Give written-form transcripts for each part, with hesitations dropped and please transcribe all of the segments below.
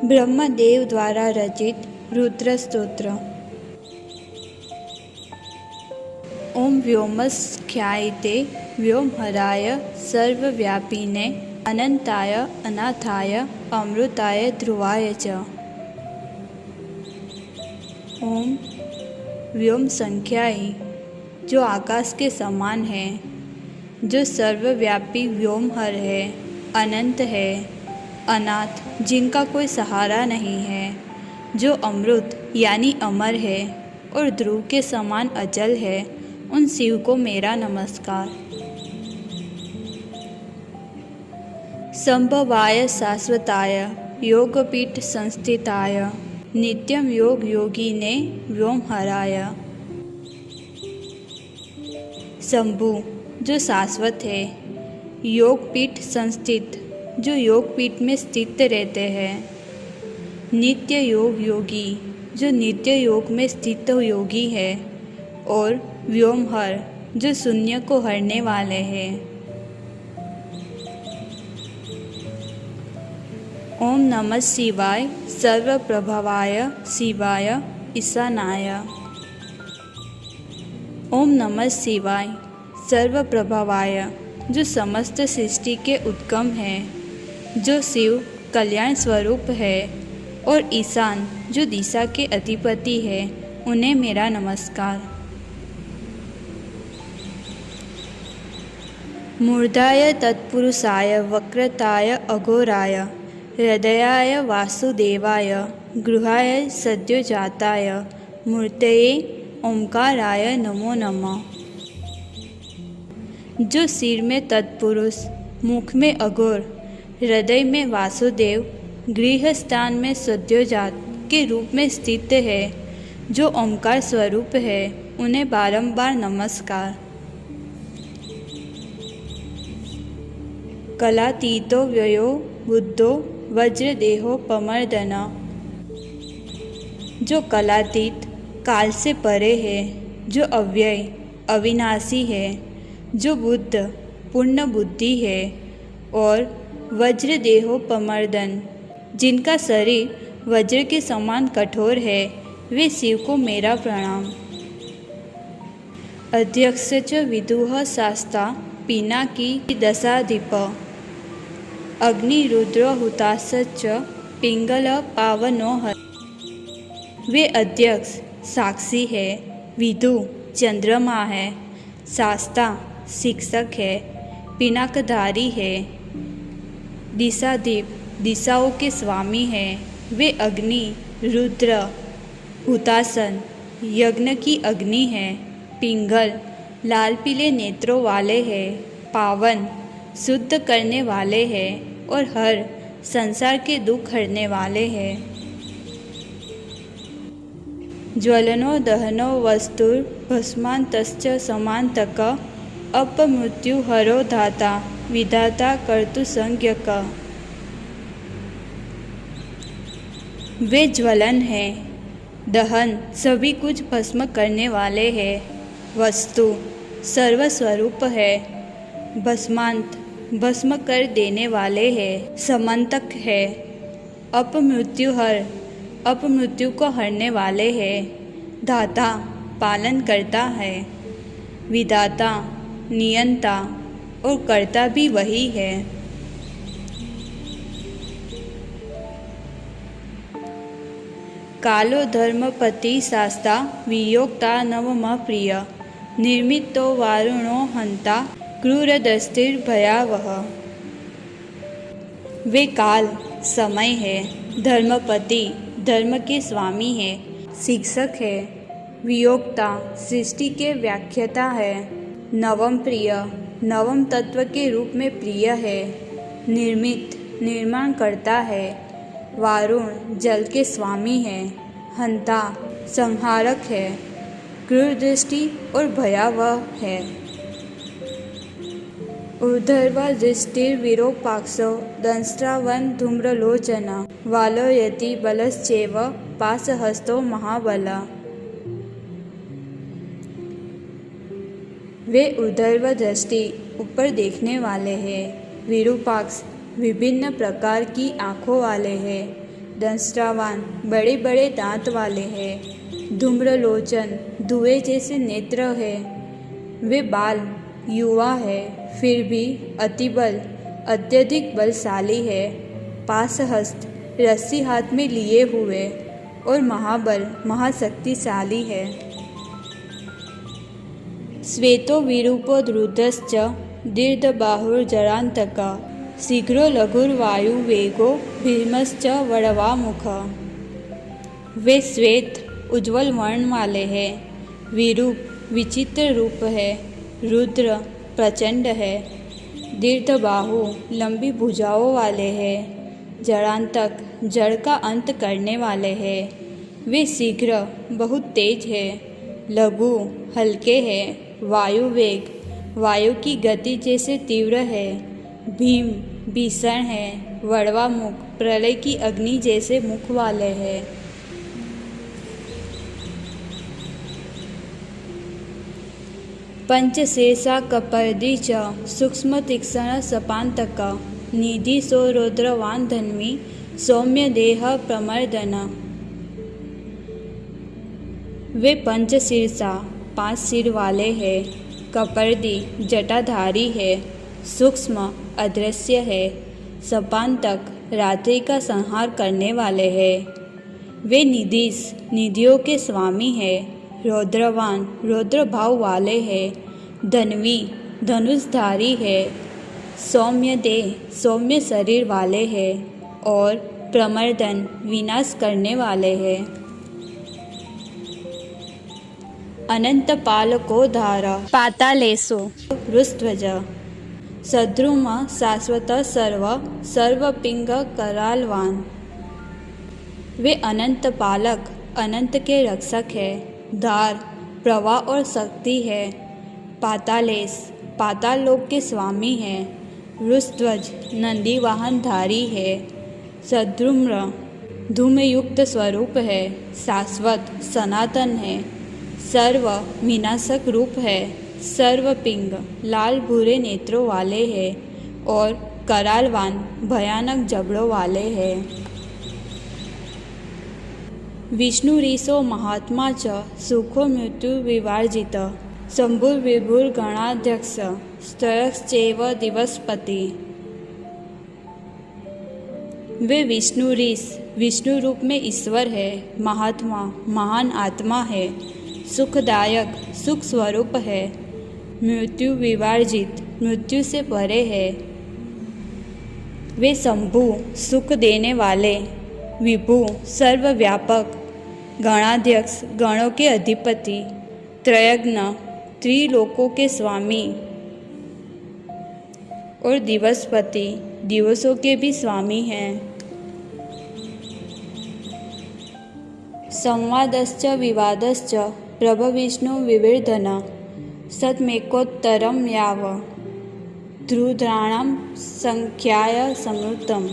ब्रह्मदेव द्वारा रचित रुद्र स्तोत्र। ओम व्योमस्ख्यायते व्योमहराय सर्वव्यापिने अनंताय अनाथाय अमृताय ध्रुवाय च। ओम व्योम संख्याई, जो आकाश के समान है, जो सर्वव्यापी व्योमहर है, अनंत है, अनाथ जिनका कोई सहारा नहीं है, जो अमृत यानी अमर है और ध्रुव के समान अचल है, उन शिव को मेरा नमस्कार। संभवाय शाश्वताय योगपीठ संस्थिताय नित्यम योग योगिने व्योमहराय। शंभु, जो शाश्वत है, योगपीठ संस्थित, जो योगपीठ में स्थित रहते हैं, नित्य योग योगी, जो नित्य योग में स्थित योगी है, और व्योमहर, जो शून्य को हरने वाले हैं। ओम नमः शिवाय सर्वप्रभवाय शिवाय ईशानाय। ओम नमः शिवाय सर्वप्रभवाय, जो समस्त सृष्टि के उत्कम है, जो शिव कल्याण स्वरूप है, और ईशान, जो दिशा के अधिपति है, उन्हें मेरा नमस्कार। मूर्धाय तत्पुरुषाय वक्रताय अघोराय हृदयाय वासुदेवाय गृहाय सद्योजाताय मूर्तये ओंकाराय नमो नमः। जो सिर में तत्पुरुष, मुख में अघोर, हृदय में वासुदेव, गृह स्थान में सद्योजात के रूप में स्थित है, जो ओंकार स्वरूप है, उन्हें बारंबार नमस्कार। कलातीतो व्ययो बुद्धो वज्रदेहो पमर्दन, जो कलातीत, काल से परे है, जो अव्यय अविनाशी है, जो बुद्ध पूर्ण बुद्धि है, और वज्रदेहो पमर्दन, जिनका शरीर वज्र के समान कठोर है, वे शिव को मेरा प्रणाम। अध्यक्ष च विदुः शास्ता पिनाकी दशाधिप अग्नि रुद्र हुताश्च पिंगल पावनो हर। वे अध्यक्ष साक्षी है, विदु चंद्रमा है, शास्ता शिक्षक है, पिनाकधारी है, दिशादीप दिशाओं के स्वामी हैं। वे अग्नि रुद्र हुतासन यज्ञ की अग्नि है, पिंगल लाल पीले नेत्रों वाले हैं, पावन शुद्ध करने वाले हैं, और हर संसार के दुख हरने वाले हैं। ज्वलनो दहनो वस्तुर भस्मांतश्च समांतक अपमृत्यु हरो धाता विधाता कर्तु संज्ञक। वे ज्वलन है, दहन सभी कुछ भस्म करने वाले हैं, वस्तु सर्वस्वरूप है, भस्मांत भस्म कर देने वाले हैं, समंतक है, अपमृत्युहर अपमृत्यु को हरने वाले हैं, दाता पालन करता है, विधाता नियंता और कर्ता भी वही है। कालो धर्मपति शास्ता वियोक्ता नवम प्रिय निर्मितो वारुणो हंता क्रूरदस्तिर्भयावह। वे काल समय है, धर्मपति धर्म के स्वामी है, शिक्षक है, वियोक्ता सृष्टि के व्याख्याता है, नवम प्रिय नवम तत्व के रूप में प्रिय है, निर्मित निर्माण करता है, वारुण जल के स्वामी है, हंता संहारक है, क्रूर दृष्टि और भयावह है। ऊर्ध्वा दृष्टिर्विरूपाक्षो दंष्ट्रावन धूम्रलोचन वालोयति बलश्चैव पाशहस्तो महाबल। वे ऊर्ध्व दृष्टि ऊपर देखने वाले हैं, विरूपाक्ष विभिन्न प्रकार की आँखों वाले हैं, दंष्ट्रावान बड़े बड़े दांत वाले हैं। धूम्रलोचन धुएं जैसे नेत्र है। वे बाल युवा है, फिर भी अतिबल अत्यधिक बलशाली है। पाशहस्त रस्सी हाथ में लिए हुए और महाबल महाशक्तिशाली है। श्वेतो विरूपो रुद्रश्च दीर्घबाहुर्जरान्तक शीघ्रो लघुर्वायुवेगो भीमश्च वड़वामुख। वे श्वेत उज्ज्वल वर्ण वाले हैं, विरूप विचित्र रूप है, रुद्र प्रचंड है, दीर्घबाहु लंबी भुजाओं वाले हैं, जड़ांतक जड़ का अंत करने वाले हैं। वे शीघ्र बहुत तेज है, लघु हल्के हैं, वायुवेग वायु की गति जैसे तीव्र है, भीम भीषण है, वड़वा मुख प्रलय की अग्नि जैसे मुख वाले हैं। पंचशेषा कपर्दी च सूक्ष्म तीक्ष्ण सपान्तक निधि सौरौद्रवान धन्वी सौम्य देह प्रमर्दन। वे पंचशीर्षा 5 सिर वाले हैं, कपर्दी जटाधारी है, सूक्ष्म अदृश्य है, सपान्तक रात्रि का संहार करने वाले हैं। वे निधिस निधियों के स्वामी हैं, रौद्रवान रौद्र भाव वाले हैं, धन्वी धनुषधारी है, सौम्य देह सौम्य शरीर वाले हैं और प्रमर्दन विनाश करने वाले हैं। अनंत पालको धारा पातालेशो रुस्ध्वज सद्रुम शाश्वत सर्वपिंग करालवान। वे अनंत पालक अनंत के रक्षक है, धार प्रवाह और शक्ति है, पातालेश पाताल लोक के स्वामी है, रुस्ध्वज नंदी वाहनधारी है, सद्रुम्र धूमयुक्त स्वरूप है, शाश्वत सनातन है, सर्व विनाशक रूप है, सर्वपिंग लाल भूरे नेत्रों वाले हैं और करालवान भयानक जबड़ों वाले हैं। विष्णुरीशो महात्मा च सुखो मृत्यु विवर्जित शंभुर्विभुर गणाध्यक्ष स्तयश्चैव दिवसपति। वे विष्णुरीश विष्णु रूप में ईश्वर है, महात्मा महान आत्मा है, सुखदायक सुख स्वरूप है, मृत्यु विवर्जित मृत्यु से परे है। वे शंभु सुख देने वाले, विभु सर्वव्यापक, गणाध्यक्ष गणों के अधिपति, त्रयग्न त्रिलोकों के स्वामी और दिवसपति दिवसों के भी स्वामी हैं। संवादश्च विवादश्च प्रभविष्णु विवर्धन सतमेकोत्तरम याव ध्रुद्राणाम संख्याय समृतम।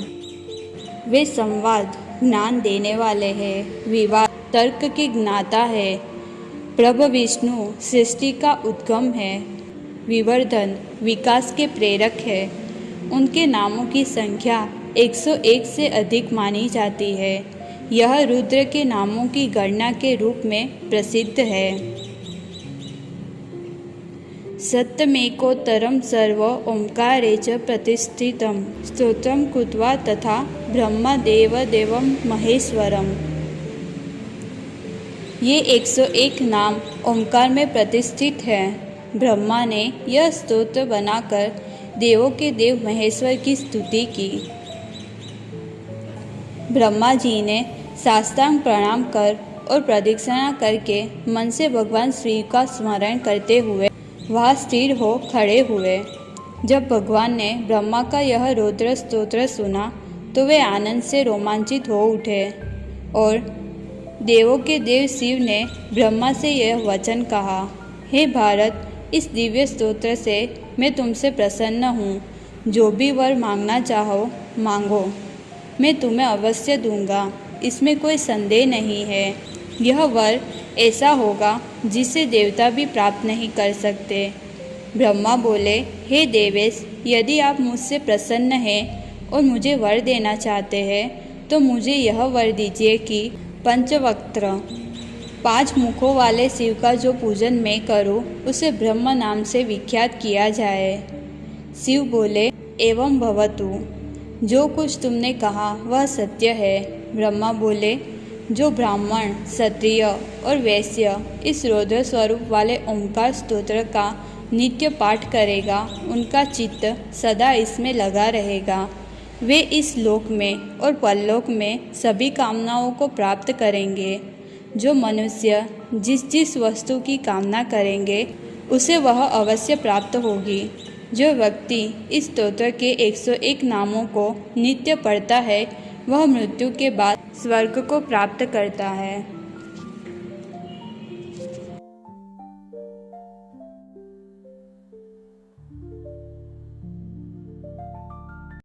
वे संवाद ज्ञान देने वाले हैं, विवाद तर्क के ज्ञाता है, प्रभु विष्णु सृष्टि का उद्गम है, विवर्धन विकास के प्रेरक है। उनके नामों की संख्या 101 से अधिक मानी जाती है। यह रुद्र के नामों की गणना के रूप में प्रसिद्ध है। सत्यमेकोत्तरम सर्व ओंकारे च प्रतिष्ठितम स्तोत्रम कृत्वा तथा ब्रह्म देवं महेश्वरम। ये 101 नाम ओंकार में प्रतिष्ठित है। ब्रह्मा ने यह स्तोत्र बनाकर देवों के देव महेश्वर की स्तुति की। ब्रह्मा जी ने साष्टांग प्रणाम कर और प्रदक्षिणा करके मन से भगवान श्री का स्मरण करते हुए वहाँ स्थिर हो खड़े हुए। जब भगवान ने ब्रह्मा का यह रौद्र स्तोत्र सुना तो वे आनंद से रोमांचित हो उठे और देवों के देव शिव ने ब्रह्मा से यह वचन कहा, हे भारत, इस दिव्य स्तोत्र से मैं तुमसे प्रसन्न हूँ। जो भी वर मांगना चाहो मांगो, मैं तुम्हें अवश्य दूंगा, इसमें कोई संदेह नहीं है। यह वर ऐसा होगा जिसे देवता भी प्राप्त नहीं कर सकते। ब्रह्मा बोले, हे देवेश, यदि आप मुझसे प्रसन्न हैं और मुझे वर देना चाहते हैं तो मुझे यह वर दीजिए कि पंचवक्त्र 5 मुखों वाले शिव का जो पूजन मैं करूं, उसे ब्रह्म नाम से विख्यात किया जाए। शिव बोले, एवं भवतु। जो कुछ तुमने कहा वह सत्य है। ब्रह्मा बोले, जो ब्राह्मण, क्षत्रिय और वैश्य इस रौद्र स्वरूप वाले ओंकार स्तोत्र का नित्य पाठ करेगा, उनका चित्त सदा इसमें लगा रहेगा। वे इस लोक में और परलोक में सभी कामनाओं को प्राप्त करेंगे। जो मनुष्य जिस जिस वस्तु की कामना करेंगे, उसे वह अवश्य प्राप्त होगी। जो व्यक्ति इस स्तोत्र के 101 नामों को नित्य पढ़ता है, वह मृत्यु के बाद स्वर्ग को प्राप्त करता है।